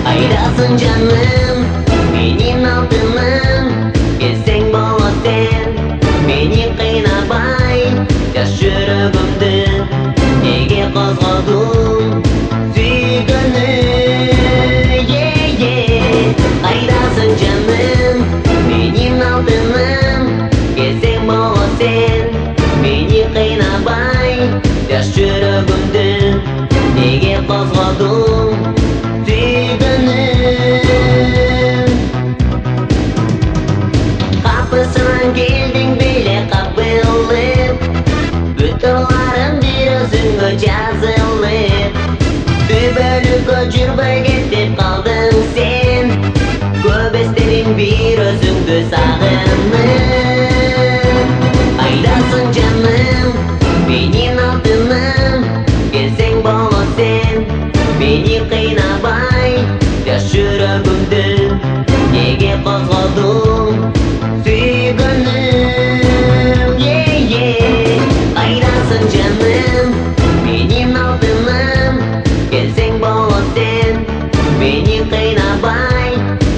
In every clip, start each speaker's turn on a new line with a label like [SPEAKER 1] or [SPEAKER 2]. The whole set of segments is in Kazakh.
[SPEAKER 1] Kaydaсын жаным, менің алтыным, келсең бола сен, мені қинабай, жас жүрегімді неге қозғадың сүйгенім. Kaydaсын жаным, менің алтыным, келсең бола сен, мені қинабай, жас жүрегімді неге қозғадың Kapısından geldin bile kapılıp, Bütünlerim bir özünge жазылып. Түбөлүккө жүрбөй кетип калдың сен, Көп эстедиң bir өзүңдү сагынып. Кайдасың жаным, менин алтыным, келсең болот сен, мени кыйнабай, жаш жүрөгүмдү неге козгодуң сүйгөнүм. Кайдасың жаным, менин алтыным, келсең болот сен, мени кыйнабай,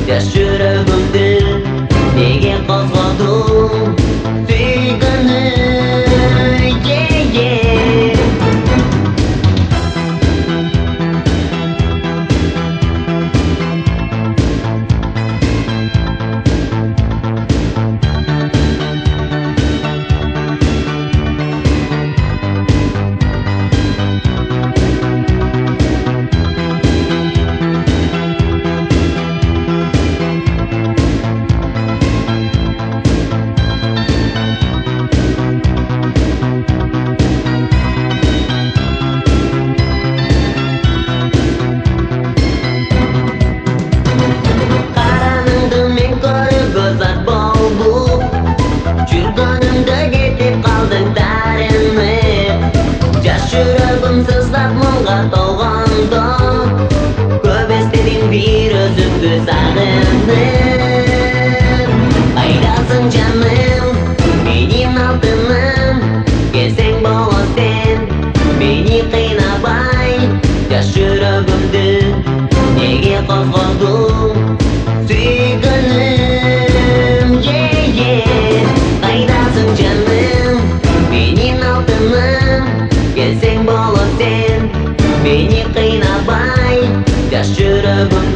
[SPEAKER 1] жаш жүрөгүмдү неге козгодуң сүйгөнүм. Жүргөнүмдө кетип калдың дарынып, жаш жүрөгүм сыздап муңга толгондо, Көп эстедим bir өзүмдү сагынып. Кайдасың жаным, менин алтыным, келсең болот сен, мени кыйнабай, жаш жүрөгүмдү неге козгодуң сүйгөнүм. Kaydaсын жаным, менин алтыным, келсең болот сен, мени кыйнабай, жаш жүрөгүмдү